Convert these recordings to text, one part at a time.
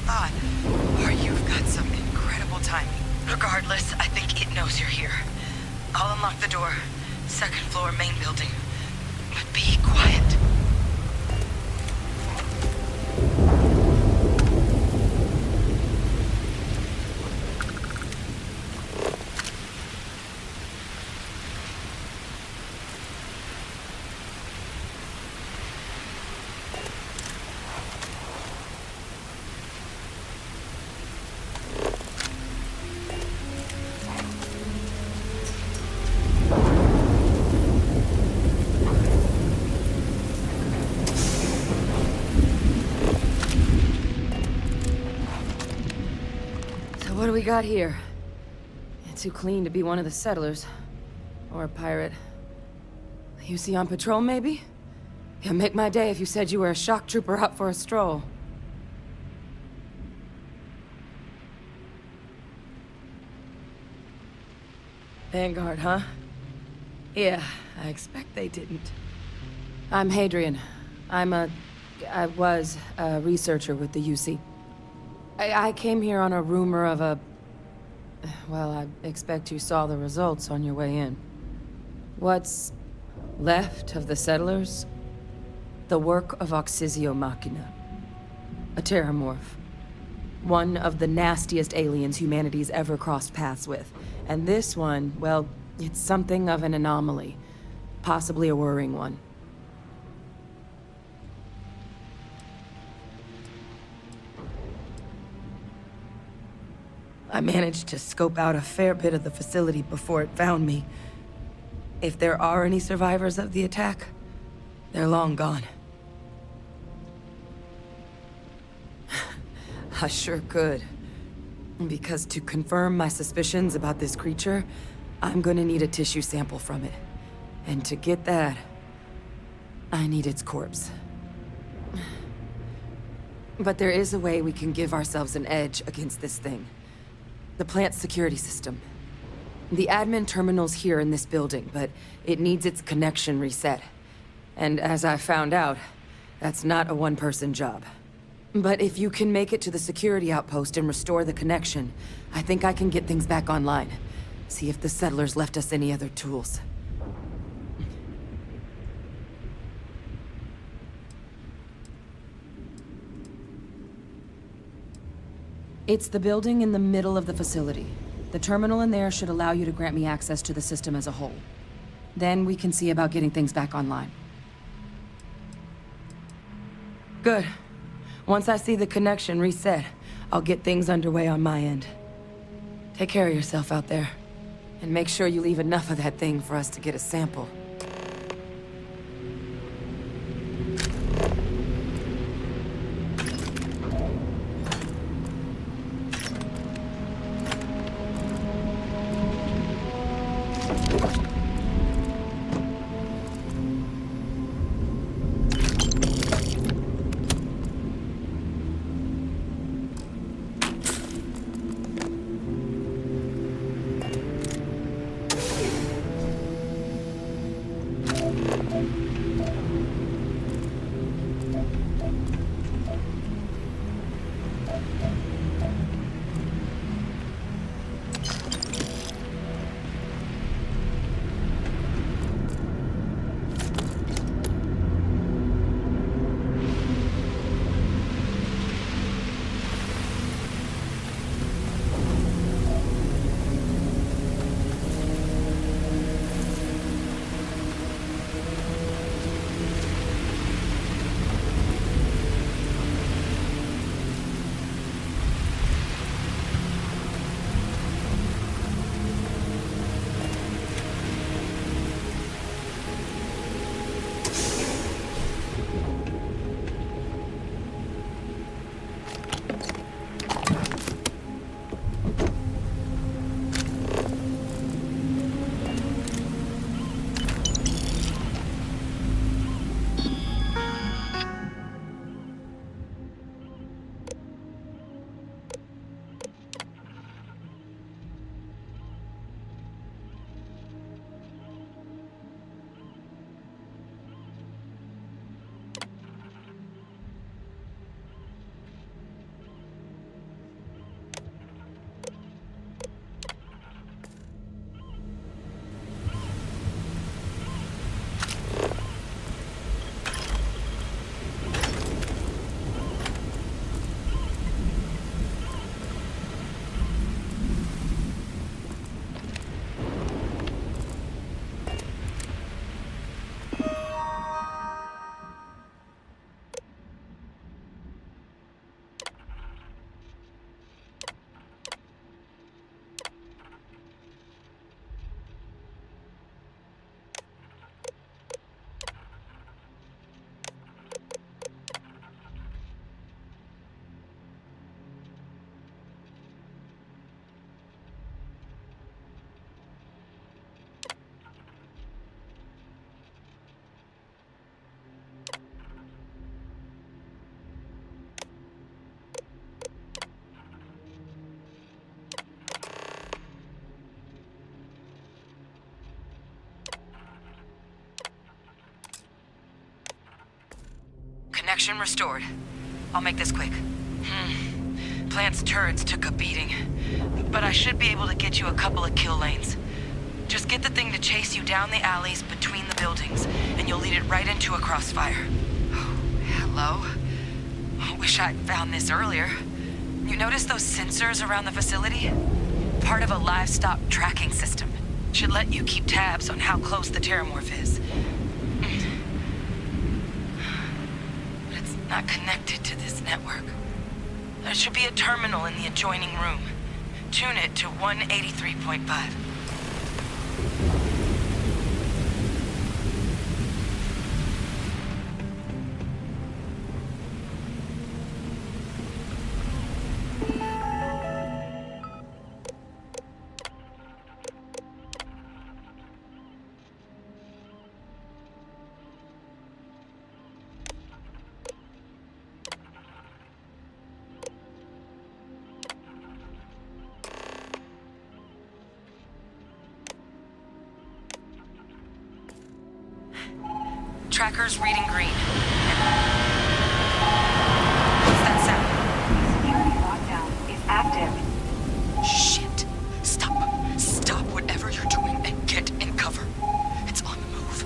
thought. Or you've got some incredible timing. Regardless, I think it knows you're here. I'll unlock the door. Second floor, main building. But be quiet. What do we got here? It's too clean to be one of the settlers. Or a pirate. You see on patrol, maybe? Yeah, make my day if you said you were a shock trooper out for a stroll. Vanguard, huh? Yeah, I expect they didn't. I'm Hadrian. I was a researcher with the UC. I came here on a rumor of a... Well, I expect you saw the results on your way in. What's left of the settlers? The work of Oxysio Machina. A terramorph. One of the nastiest aliens humanity's ever crossed paths with. And this one, well, it's something of an anomaly. Possibly a worrying one. I managed to scope out a fair bit of the facility before it found me. If there are any survivors of the attack, they're long gone. I sure could. Because to confirm my suspicions about this creature, I'm gonna need a tissue sample from it. And to get that, I need its corpse. But there is a way we can give ourselves an edge against this thing. The plant's security system. The admin terminal's here in this building, but it needs its connection reset. And as I found out, that's not a one-person job. But if you can make it to the security outpost and restore the connection, I think I can get things back online. See if the settlers left us any other tools. It's the building in the middle of the facility. The terminal in there should allow you to grant me access to the system as a whole. Then we can see about getting things back online. Good. Once I see the connection reset, I'll get things underway on my end. Take care of yourself out there. And make sure you leave enough of that thing for us to get a sample. Connection restored. I'll make this quick. Plant's turrets took a beating, but I should be able to get you a couple of kill lanes. Just get the thing to chase you down the alleys between the buildings, and you'll lead it right into a crossfire. Oh, hello? I wish I'd found this earlier. You notice those sensors around the facility? Part of a livestock tracking system. Should let you keep tabs on how close the terramorph is. But it's not connected to this network. There should be a terminal in the adjoining room. Tune it to 183.5. Tracker's reading green. What's that sound? Security lockdown is active. Shit. Stop. Stop whatever you're doing and get in cover. It's on the move.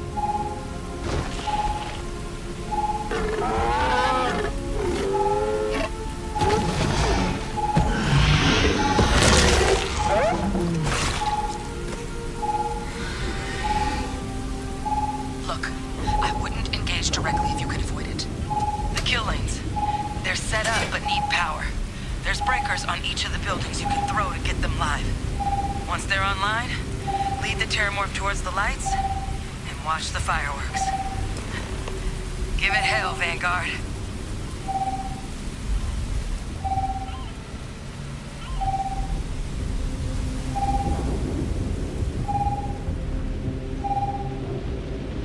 Look, I wouldn't engage directly if you could avoid it. The kill lanes. They're set up but need power. There's breakers on each of the buildings you can throw to get them live. Once they're online, lead the terramorph towards the lights and watch the fireworks. Give it hell, Vanguard.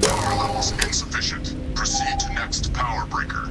Power levels insufficient. Proceed to next power breaker.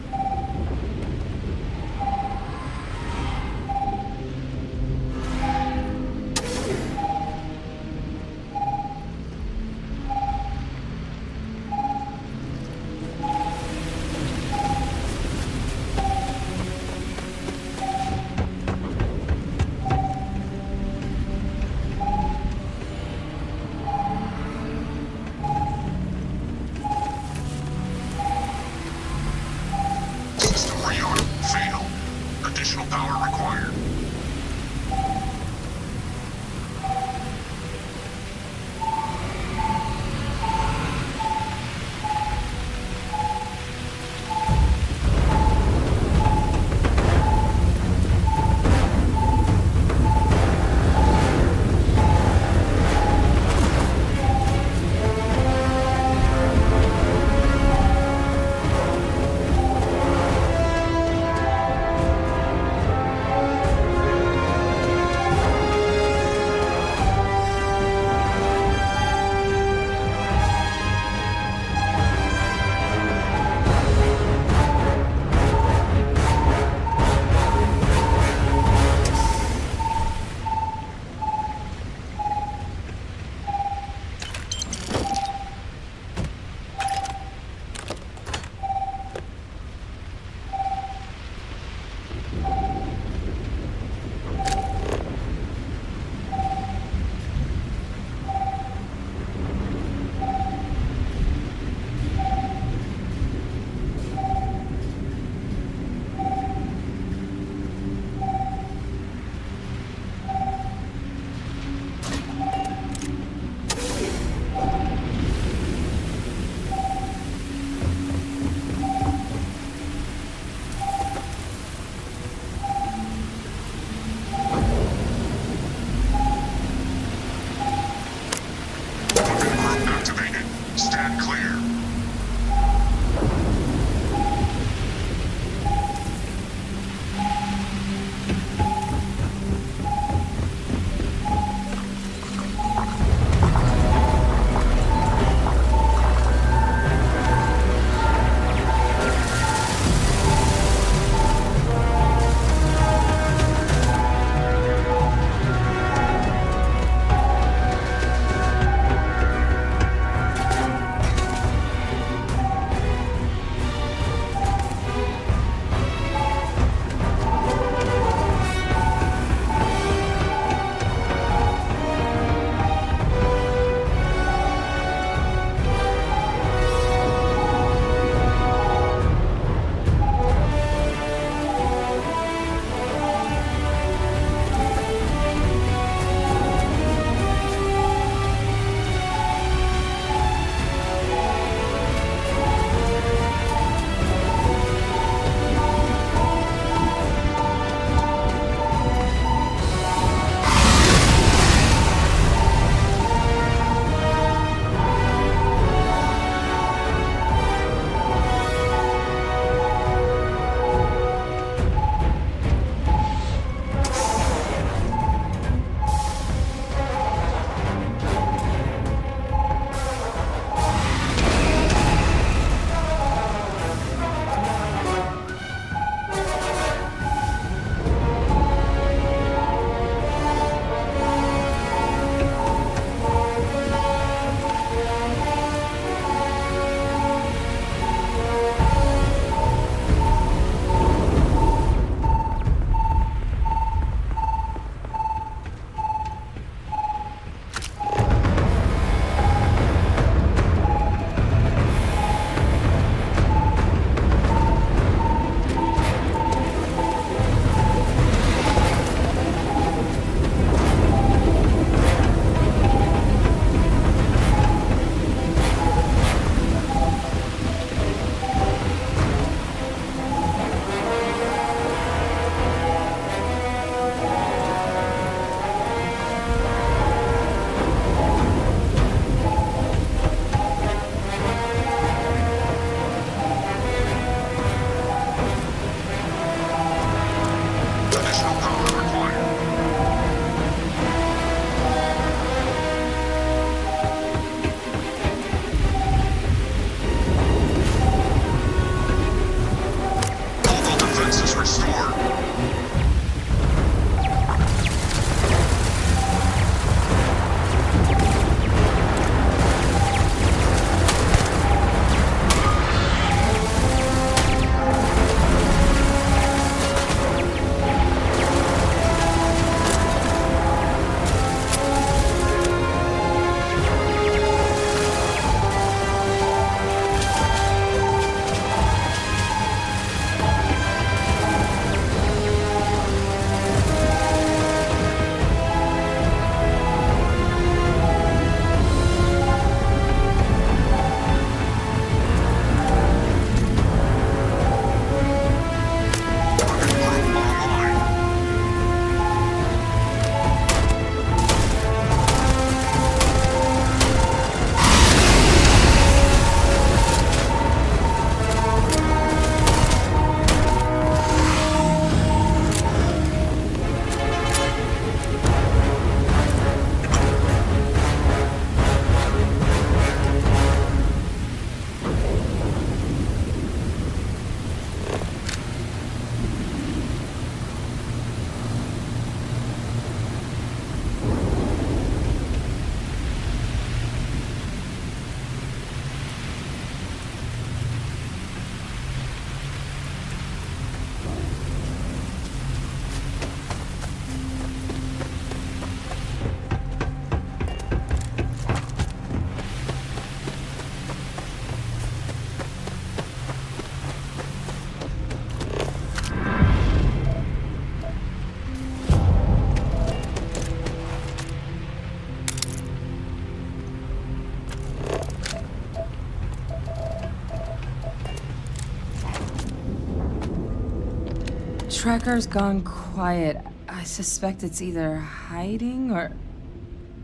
tracker's gone quiet. I suspect it's either hiding or...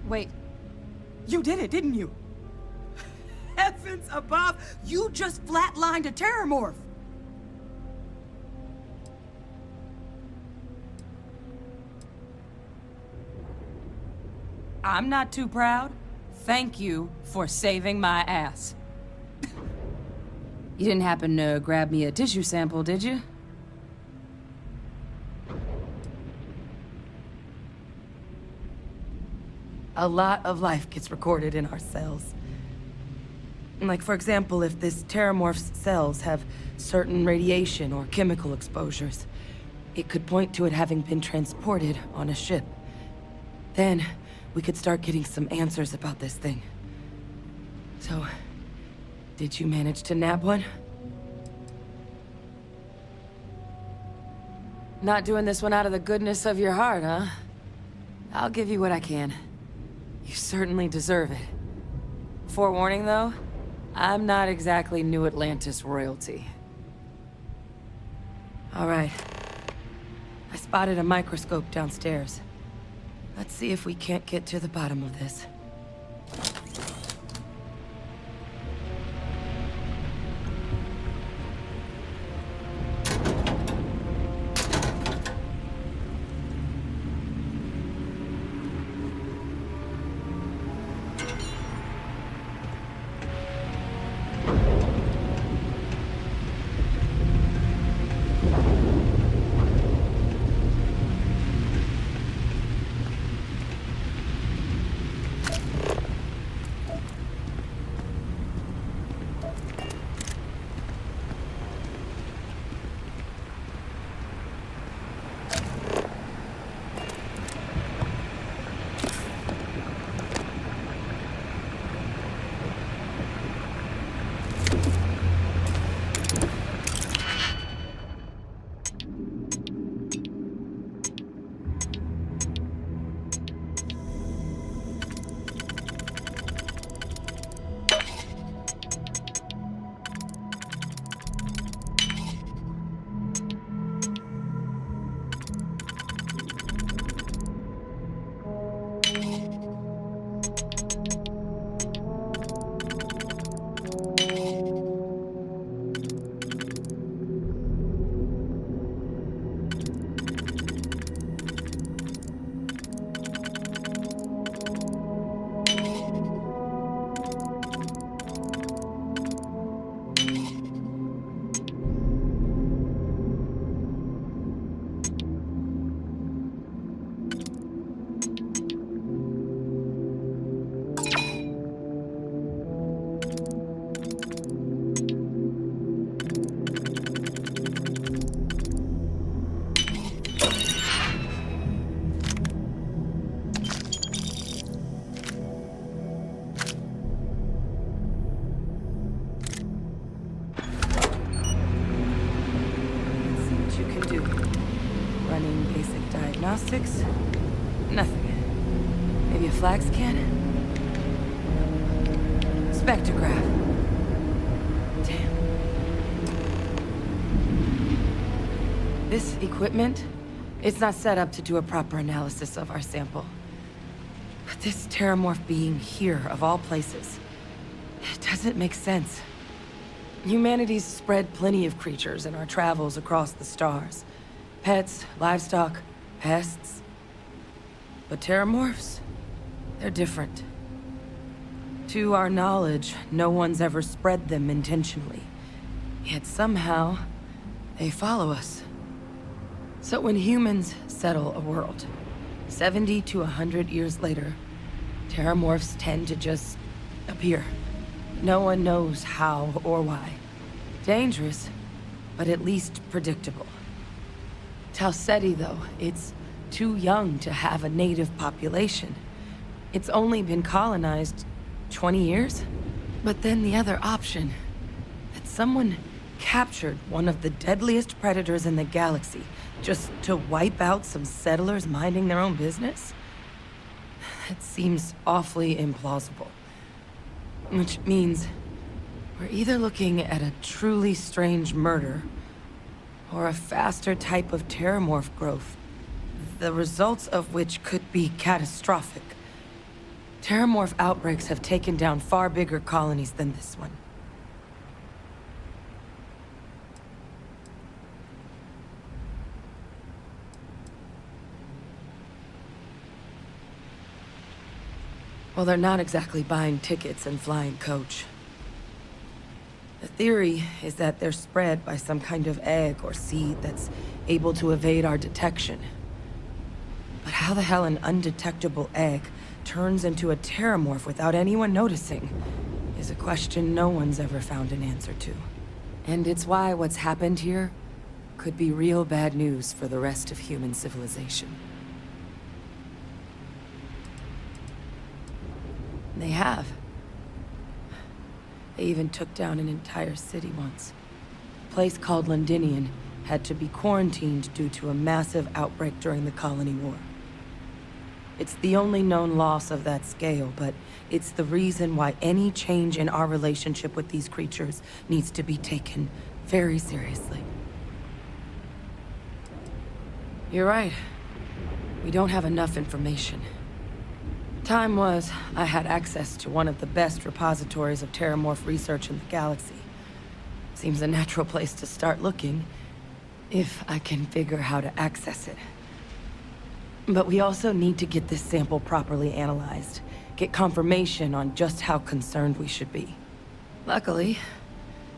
Wait. You did it, didn't you? Heavens above! You just flatlined a terramorph! I'm not too proud. Thank you for saving my ass. You didn't happen to grab me a tissue sample, did you? A lot of life gets recorded in our cells. Like, for example, if this terramorph's cells have certain radiation or chemical exposures, it could point to it having been transported on a ship. Then, we could start getting some answers about this thing. So, did you manage to nab one? Not doing this one out of the goodness of your heart, huh? I'll give you what I can. You certainly deserve it. Forewarning, though, I'm not exactly New Atlantis royalty. All right. I spotted a microscope downstairs. Let's see if we can't get to the bottom of this. Diagnostics? Nothing. Maybe a flag scan? Spectrograph. Damn. This equipment, it's not set up to do a proper analysis of our sample. But this terramorph being here, of all places, it doesn't make sense. Humanity's spread plenty of creatures in our travels across the stars. Pets, livestock, pests. But terramorphs, they're different. To our knowledge, no one's ever spread them intentionally. Yet somehow, they follow us. So when humans settle a world, 70 to 100 years later, terramorphs tend to just appear. No one knows how or why. Dangerous, but at least predictable. Talseti, though, it's too young to have a native population. It's only been colonized 20 years? But then the other option, that someone captured one of the deadliest predators in the galaxy just to wipe out some settlers minding their own business? That seems awfully implausible. Which means we're either looking at a truly strange murder, or a faster type of terramorph growth, the results of which could be catastrophic. Terramorph outbreaks have taken down far bigger colonies than this one. Well, they're not exactly buying tickets and flying coach. The theory is that they're spread by some kind of egg or seed that's able to evade our detection. But how the hell an undetectable egg turns into a terramorph without anyone noticing is a question no one's ever found an answer to. And it's why what's happened here could be real bad news for the rest of human civilization. They have. They even took down an entire city once. A place called Londinian had to be quarantined due to a massive outbreak during the Colony War. It's the only known loss of that scale, but it's the reason why any change in our relationship with these creatures needs to be taken very seriously. You're right. We don't have enough information. Time was, I had access to one of the best repositories of terramorph research in the galaxy. Seems a natural place to start looking, if I can figure how to access it. But we also need to get this sample properly analyzed, get confirmation on just how concerned we should be. Luckily,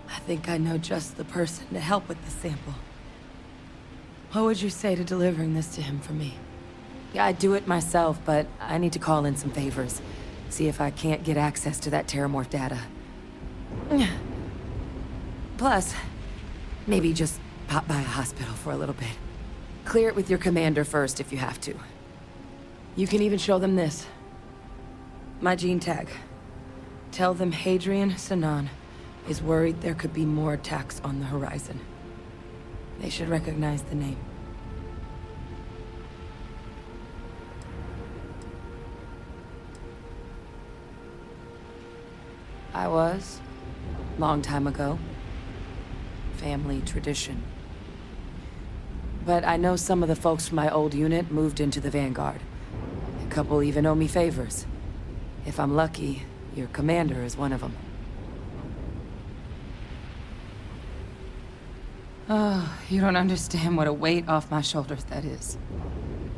I think I know just the person to help with the sample. What would you say to delivering this to him for me? Yeah, I'd do it myself, but I need to call in some favors. See if I can't get access to that terramorph data. Plus, maybe just pop by a hospital for a little bit. Clear it with your commander first if you have to. You can even show them this. My gene tag. Tell them Hadrian Sinan is worried there could be more attacks on the horizon. They should recognize the name. I was. Long time ago. Family tradition. But I know some of the folks from my old unit moved into the Vanguard. A couple even owe me favors. If I'm lucky, your commander is one of them. Oh, you don't understand what a weight off my shoulders that is.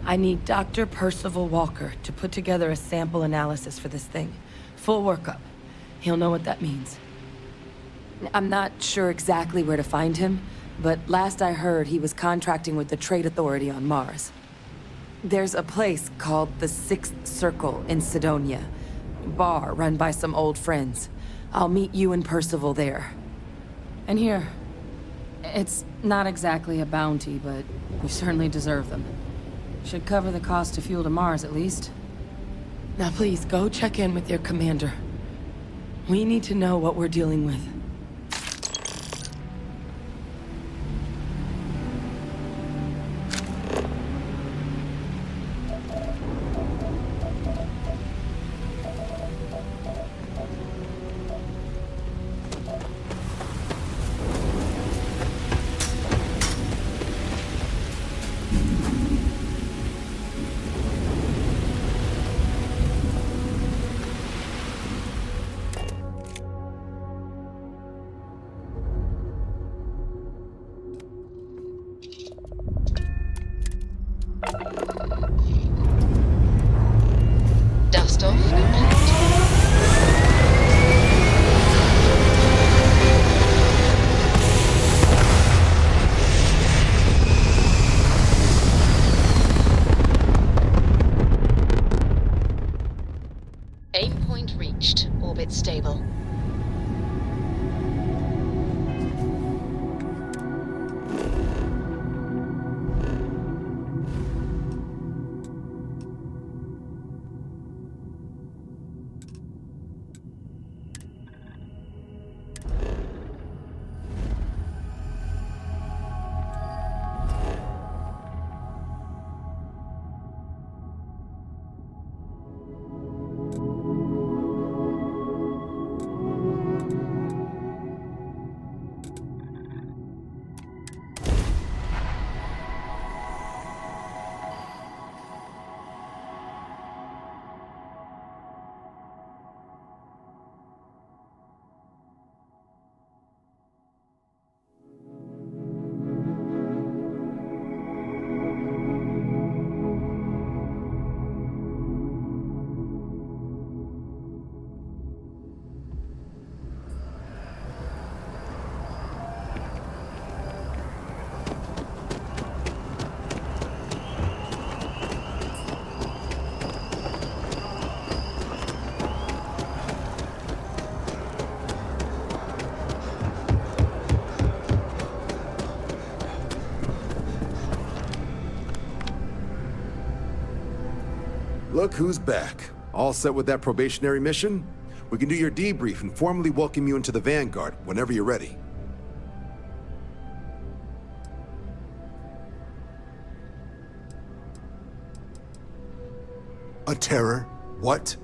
I need Dr. Percival Walker to put together a sample analysis for this thing. Full workup. He'll know what that means. I'm not sure exactly where to find him, but last I heard he was contracting with the Trade Authority on Mars. There's a place called the Sixth Circle in Sidonia. Bar run by some old friends. I'll meet you and Percival there. And here. It's not exactly a bounty, but we certainly deserve them. Should cover the cost of fuel to Mars, at least. Now please, go check in with your commander. We need to know what we're dealing with. Dust off complete. Aim point reached. Orbit stable. look who's back. All set with that probationary mission? We can do your debrief and formally welcome you into the Vanguard whenever you're ready. A terror? What?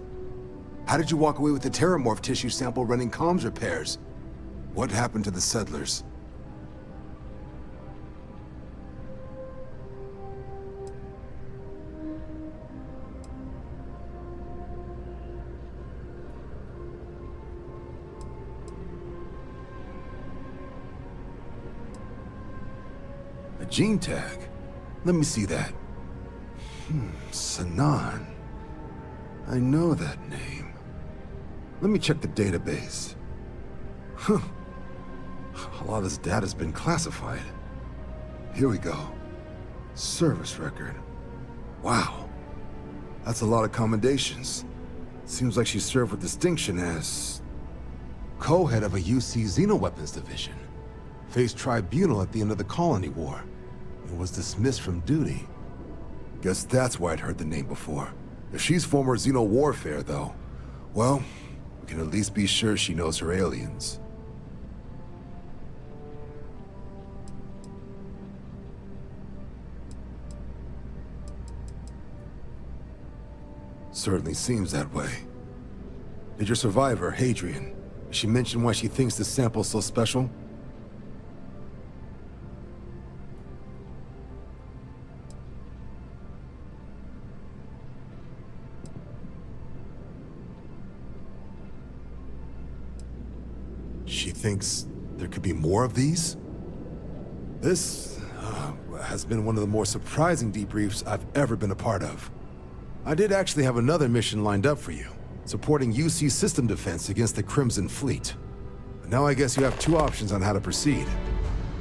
How did you walk away with the terramorph tissue sample running comms repairs? What happened to the settlers? A gene tag? Let me see that. Sanan. I know that name. Let me check the database. Huh. A lot of this data's been classified. Here we go. Service record. Wow. That's a lot of commendations. Seems like she served with distinction as co-head of a UC Xenoweapons division. Faced tribunal at the end of the Colony War. And was dismissed from duty. Guess that's why I'd heard the name before. If she's former Xeno warfare, though, well, we can at least be sure she knows her aliens. Certainly seems that way. Did your survivor, Hadrian, did she mention why she thinks this sample's so special? She thinks there could be more of these? This has been one of the more surprising debriefs I've ever been a part of. I did actually have another mission lined up for you, supporting UC system defense against the Crimson Fleet. But now I guess you have two options on how to proceed.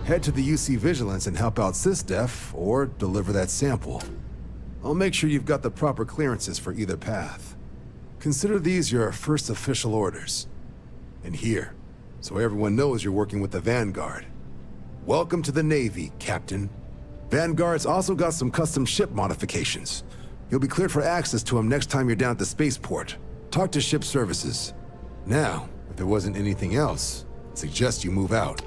Head to the UC Vigilance and help out SysDef, or deliver that sample. I'll make sure you've got the proper clearances for either path. Consider these your first official orders. And here, so everyone knows you're working with the Vanguard. Welcome to the Navy, Captain. Vanguard's also got some custom ship modifications. You'll be cleared for access to them next time you're down at the spaceport. Talk to ship services. Now, if there wasn't anything else, I'd suggest you move out.